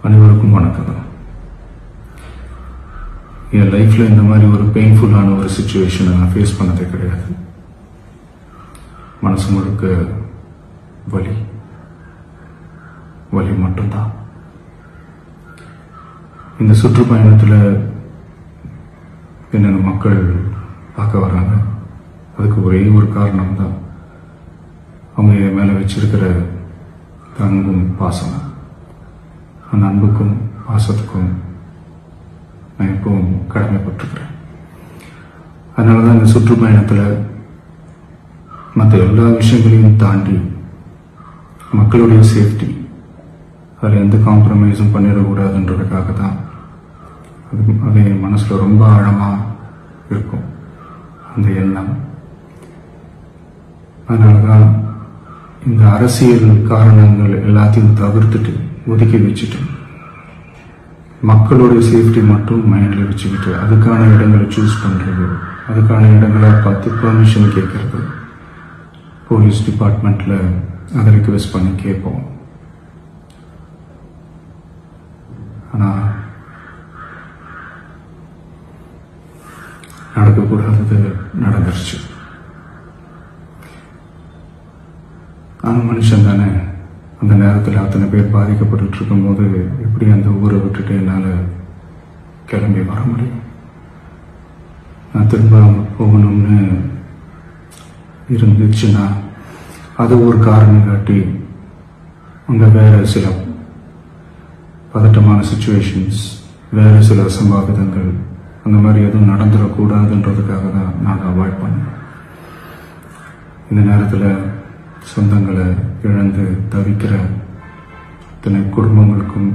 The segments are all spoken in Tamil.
அனைவருக்கும் வணக்கம். என் லைஃப்ல இந்த மாதிரி ஒரு பெயின்ஃபுல்லான ஒரு சிச்சுவேஷனை நான் ஃபேஸ் பண்ணதே கிடையாது. மனசு முழுக்க வலி வலி மட்டும்தான். இந்த சுற்றுப்பயணத்தில் என்னென்ன மக்கள் பார்க்க வராங்க, அதுக்கு ஒரே ஒரு காரணம் தான், அவங்க என் மேலே வச்சிருக்கிற அன்பும் பாசம். அந்த அன்புக்கும் பாசத்துக்கும் நான் எப்பவும் கடமைப்பட்டிருக்கிறேன். அதனால தான் இந்த சுற்றுப்பயணத்தில் மற்ற எல்லா விஷயங்களையும் தாண்டி மக்களுடைய சேஃப்டி, அதில் எந்த காம்ப்ரமைஸும் பண்ணிடக்கூடாதுன்றதுக்காக தான் அது என் மனசில் ரொம்ப ஆழமாக இருக்கும் அந்த எண்ணம். அதனால தான் இந்த அரசியல் காரணங்கள் எல்லாத்தையும் தவிர்த்துட்டு ஒதுக்கி வச்சுட்டு மக்களுடைய சேஃப்டி மட்டும் மைண்டில் வச்சுக்கிட்டு அதுக்கான இடங்களை சூஸ் பண்ணுறது, அதுக்கான இடங்களை பார்த்து பெர்மிஷன் கேட்கறது, போலீஸ் டிபார்ட்மெண்ட்டில் அதை ரிக்வெஸ்ட் பண்ணி கேட்போம். ஆனால் நடக்கக்கூடாதது நடந்துருச்சு. நான் மனுஷன் தானே. அந்த நேரத்தில் அத்தனை பேர் பாதிக்கப்பட்டு இருக்கும்போது எப்படி அந்த ஊரை விட்டுட்டு என்னால் கிளம்பி வர முடியும்? நான் திரும்ப போகணும்னு இருந்துச்சுன்னா அது ஒரு காரணம் காட்டி அங்கே வேற சில பதட்டமான சுச்சுவேஷன்ஸ், வேற சில அசம்பாவிதங்கள் அந்த மாதிரி எதுவும் நடந்துடக்கூடாதுன்றதுக்காக தான் நான் அவாய்ட் பண்ணேன். இந்த நேரத்தில் சொந்தங்களை இழந்து தவிக்கிற இத்தனை குடும்பங்களுக்கும்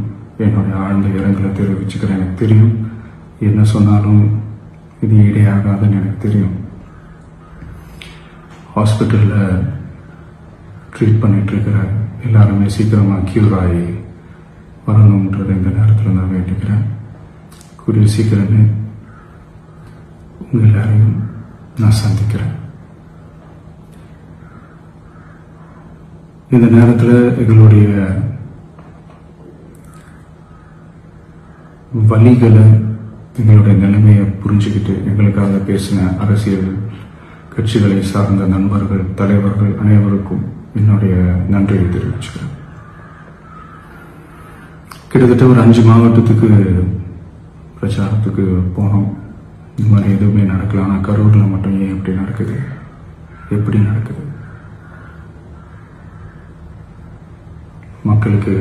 என்னுடைய ஆழ்ந்த இரங்கலை தெரிவிச்சுக்கிறேன். எனக்கு தெரியும், என்ன சொன்னாலும் இது ஈடையாகாதுன்னு எனக்கு தெரியும். ஹாஸ்பிட்டலில் ட்ரீட் பண்ணிட்டு இருக்கிற எல்லாருமே சீக்கிரமாக க்யூர் ஆகி வரணுன்றதை இந்த நேரத்தில் நான் வேண்டிக்கிறேன். கூடிய சீக்கிரமே உங்கள் எல்லாரையும் நான் சந்திக்கிறேன். இந்த நேரத்தில் எங்களுடைய வலிகளை, எங்களுடைய நிலைமையை புரிஞ்சுக்கிட்டு எங்களுக்காக பேசின அரசியல் கட்சிகளை சார்ந்த நண்பர்கள், தலைவர்கள் அனைவருக்கும் என்னுடைய நன்றியை தெரிவிச்சுக்கிறேன். கிட்டத்தட்ட ஒரு 5 மாவட்டத்துக்கு பிரச்சாரத்துக்கு போனோம். இந்த மாதிரி எதுவுமே நடக்கல. ஆனால் கரூரில் மட்டும் ஏன் எப்படி நடக்குது, எப்படி நடக்குது? மக்களுக்கு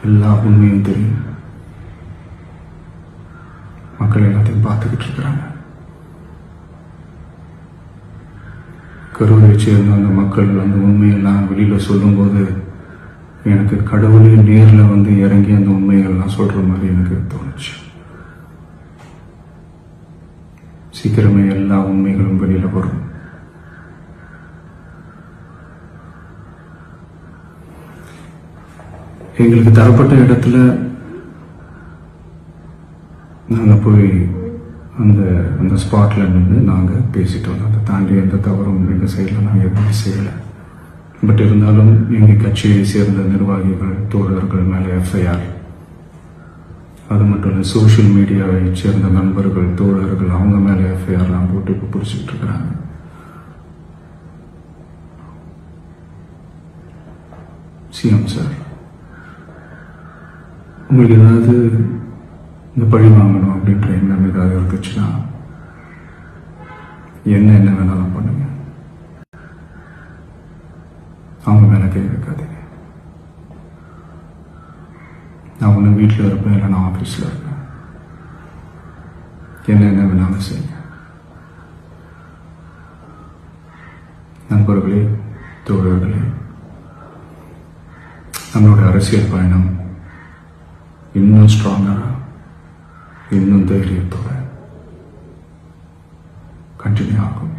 எல்லா உண்மையும் தெரியும். மக்கள் எல்லாத்தையும் பார்த்துக்கிட்டு இருக்கிறாங்க. கரூரை சேர்ந்த அந்த மக்கள் அந்த உண்மையெல்லாம் வெளியில சொல்லும்போது எனக்கு கடவுளே நேரில் வந்து இறங்கி அந்த உண்மைகள்லாம் சொல்ற மாதிரி எனக்கு தோணுச்சு. சீக்கிரமே எல்லா உண்மைகளும் வெளியில வரும். எங்களுக்கு தரப்பட்ட இடத்துல நாங்கள் போய் அந்த ஸ்பாட்ல நின்று நாங்கள் பேசிட்டு வந்தோம். அதை தாண்டி எந்த தவறும் எங்கள் சைடில் நாங்கள் எதுவுமே செய்யலை. பட் இருந்தாலும் எங்கள் கட்சியை சேர்ந்த நிர்வாகிகள், தோழர்கள் மேலே எஃப்ஐஆர், அது மட்டும் இல்லை சோஷியல் மீடியாவை சேர்ந்த நண்பர்கள், தோழர்கள் அவங்க மேலே எஃப்ஐஆர்லாம் போட்டு இப்போ பிடிச்சிட்டு இருக்கிறாங்க. சிஎம் சார், உங்களுக்கு ஏதாவது இந்த பழி வாங்கணும் அப்படின்ற எண்ணம் ஏதாவது இருந்துச்சுன்னா என்ன வேணாலும் பண்ணுங்க. அவங்க மேல கை வைக்காதீங்க. நான் ஒன்று வீட்டில் இருப்பேன், இல்லை நான் ஆஃபீஸில் இருப்பேன். என்ன வேணாலும் செய்யுங்க. நண்பர்களே, தோழர்களே, நம்மளோட அரசியல் பயணம் இன்னும் ஸ்ட்ராங்கரா, இன்னும் தைரியத்தோட கண்டினியூ ஆகும்.